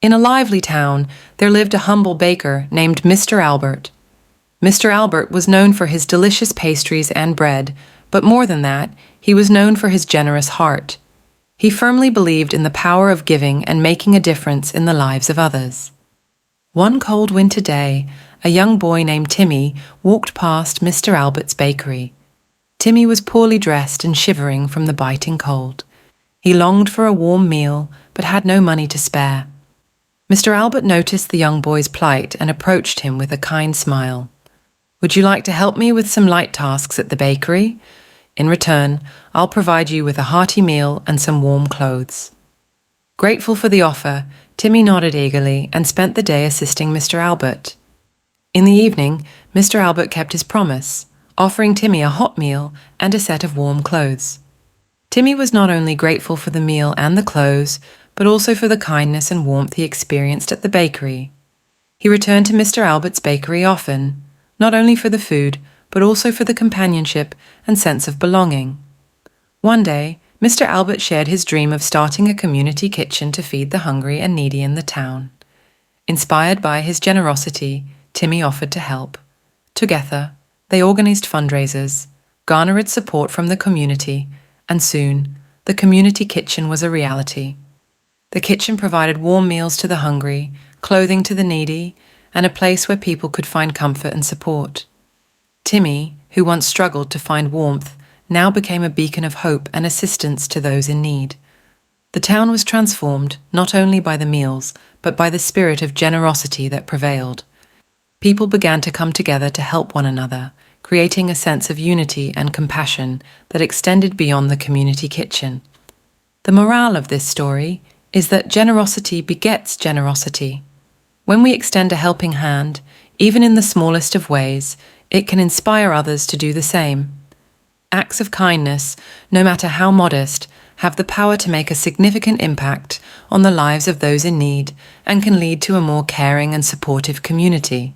In a lively town, there lived a humble baker named Mr. Albert. Mr. Albert was known for his delicious pastries and bread, but more than that, he was known for his generous heart. He firmly believed in the power of giving and making a difference in the lives of others. One cold winter day, a young boy named Timmy walked past Mr. Albert's bakery. Timmy was poorly dressed and shivering from the biting cold. He longed for a warm meal, but had no money to spare. Mr. Albert noticed the young boy's plight and approached him with a kind smile. "Would you like to help me with some light tasks at the bakery? In return, I'll provide you with a hearty meal and some warm clothes." Grateful for the offer, Timmy nodded eagerly and spent the day assisting Mr. Albert. In the evening, Mr. Albert kept his promise, offering Timmy a hot meal and a set of warm clothes. Timmy was not only grateful for the meal and the clothes, but also for the kindness and warmth he experienced at the bakery. He returned to Mr. Albert's bakery often, not only for the food, but also for the companionship and sense of belonging. One day, Mr. Albert shared his dream of starting a community kitchen to feed the hungry and needy in the town. Inspired by his generosity, Timmy offered to help. Together, they organized fundraisers, garnered support from the community, and soon, the community kitchen was a reality. The kitchen provided warm meals to the hungry, clothing to the needy, and a place where people could find comfort and support. Timmy, who once struggled to find warmth, now became a beacon of hope and assistance to those in need. The town was transformed not only by the meals, but by the spirit of generosity that prevailed. People began to come together to help one another, creating a sense of unity and compassion that extended beyond the community kitchen. The morale of this story is that generosity begets generosity. When we extend a helping hand, even in the smallest of ways, it can inspire others to do the same. Acts of kindness, no matter how modest, have the power to make a significant impact on the lives of those in need and can lead to a more caring and supportive community.